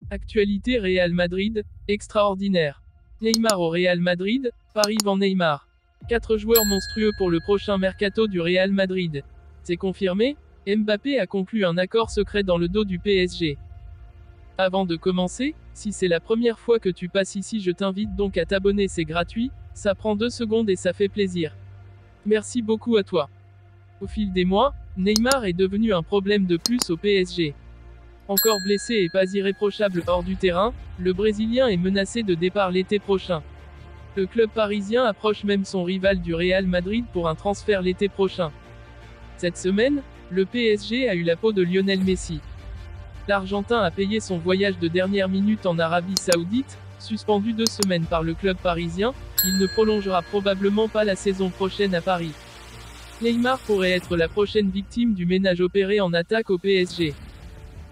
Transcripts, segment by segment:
Actualité Real Madrid, extraordinaire. Neymar au Real Madrid, Paris vend Neymar. 4 joueurs monstrueux pour le prochain mercato du Real Madrid. C'est confirmé, Mbappé a conclu un accord secret dans le dos du PSG. Avant de commencer, si c'est la première fois que tu passes ici, je t'invite donc à t'abonner, c'est gratuit, ça prend 2 secondes et ça fait plaisir. Merci beaucoup à toi. Au fil des mois, Neymar est devenu un problème de plus au PSG. Encore blessé et pas irréprochable hors du terrain, le Brésilien est menacé de départ l'été prochain. Le club parisien approche même son rival du Real Madrid pour un transfert l'été prochain. Cette semaine, le PSG a eu la peau de Lionel Messi. L'Argentin a payé son voyage de dernière minute en Arabie Saoudite, suspendu 2 semaines par le club parisien, il ne prolongera probablement pas la saison prochaine à Paris. Neymar pourrait être la prochaine victime du ménage opéré en attaque au PSG.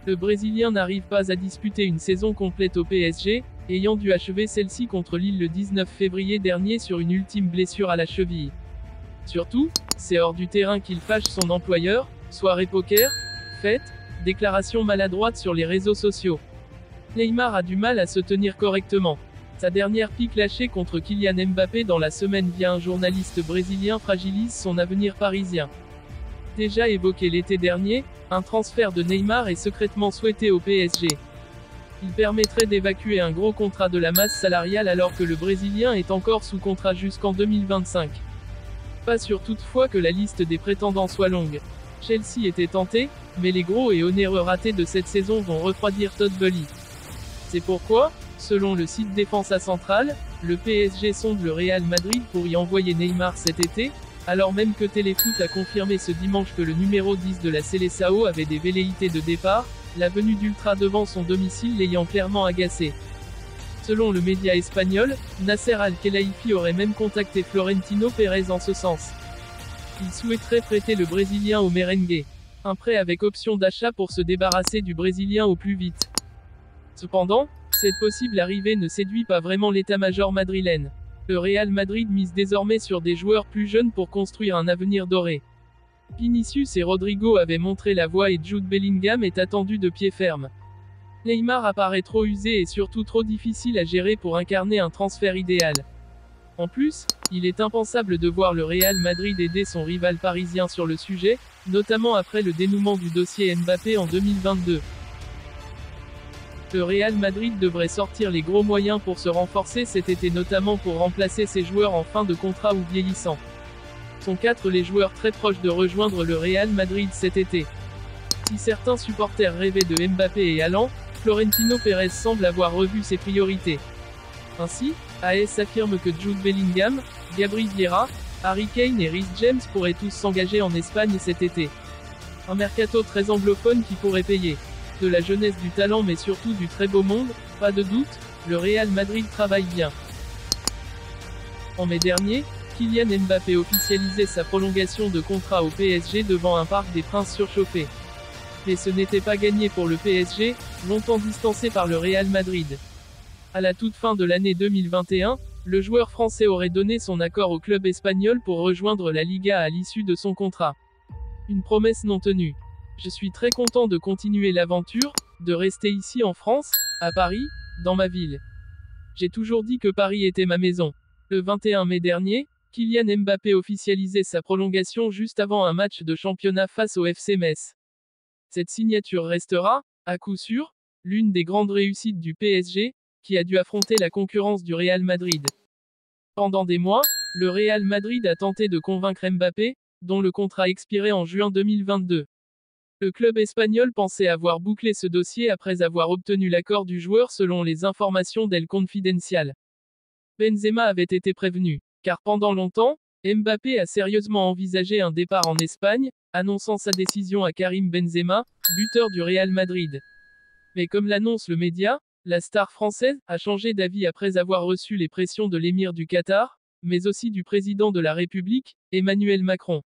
Le Brésilien n'arrive pas à disputer une saison complète au PSG, ayant dû achever celle-ci contre Lille le 19 février dernier sur une ultime blessure à la cheville. Surtout, c'est hors du terrain qu'il fâche son employeur, soirée poker, fête, déclaration maladroite sur les réseaux sociaux. Neymar a du mal à se tenir correctement. Sa dernière pique lâchée contre Kylian Mbappé dans la semaine via un journaliste brésilien fragilise son avenir parisien. Déjà évoqué l'été dernier, un transfert de Neymar est secrètement souhaité au PSG. Il permettrait d'évacuer un gros contrat de la masse salariale alors que le Brésilien est encore sous contrat jusqu'en 2025. Pas sûr toutefois que la liste des prétendants soit longue. Chelsea était tenté, mais les gros et onéreux ratés de cette saison vont refroidir Todd Boehly. C'est pourquoi, selon le site Défensa Central, le PSG sonde le Real Madrid pour y envoyer Neymar cet été, alors même que Téléfoot a confirmé ce dimanche que le numéro 10 de la Seleção avait des velléités de départ, la venue d'Ultra devant son domicile l'ayant clairement agacé. Selon le média espagnol, Nasser Al-Khelaifi aurait même contacté Florentino Pérez en ce sens. Il souhaiterait prêter le Brésilien au merengue. Un prêt avec option d'achat pour se débarrasser du Brésilien au plus vite. Cependant, cette possible arrivée ne séduit pas vraiment l'état-major madrilène. Le Real Madrid mise désormais sur des joueurs plus jeunes pour construire un avenir doré. Vinicius et Rodrigo avaient montré la voie et Jude Bellingham est attendu de pied ferme. Neymar apparaît trop usé et surtout trop difficile à gérer pour incarner un transfert idéal. En plus, il est impensable de voir le Real Madrid aider son rival parisien sur le sujet, notamment après le dénouement du dossier Mbappé en 2022. Le Real Madrid devrait sortir les gros moyens pour se renforcer cet été, notamment pour remplacer ses joueurs en fin de contrat ou vieillissants. Sont 4 les joueurs très proches de rejoindre le Real Madrid cet été. Si certains supporters rêvaient de Mbappé et Haaland, Florentino Pérez semble avoir revu ses priorités. Ainsi, AS affirme que Jude Bellingham, Gabri Vieira, Harry Kane et Reece James pourraient tous s'engager en Espagne cet été. Un mercato très anglophone qui pourrait payer. De la jeunesse, du talent mais surtout du très beau monde, pas de doute, le Real Madrid travaille bien. En mai dernier, Kylian Mbappé officialisait sa prolongation de contrat au PSG devant un Parc des Princes surchauffé. Mais ce n'était pas gagné pour le PSG, longtemps distancé par le Real Madrid. À la toute fin de l'année 2021, le joueur français aurait donné son accord au club espagnol pour rejoindre la Liga à l'issue de son contrat. Une promesse non tenue. Je suis très content de continuer l'aventure, de rester ici en France, à Paris, dans ma ville. J'ai toujours dit que Paris était ma maison. Le 21 mai dernier, Kylian Mbappé officialisait sa prolongation juste avant un match de championnat face au FC Metz. Cette signature restera, à coup sûr, l'une des grandes réussites du PSG, qui a dû affronter la concurrence du Real Madrid. Pendant des mois, le Real Madrid a tenté de convaincre Mbappé, dont le contrat expirait en juin 2022. Le club espagnol pensait avoir bouclé ce dossier après avoir obtenu l'accord du joueur selon les informations d'El Confidencial. Benzema avait été prévenu, car pendant longtemps, Mbappé a sérieusement envisagé un départ en Espagne, annonçant sa décision à Karim Benzema, buteur du Real Madrid. Mais comme l'annonce le média, la star française a changé d'avis après avoir reçu les pressions de l'émir du Qatar, mais aussi du président de la République, Emmanuel Macron.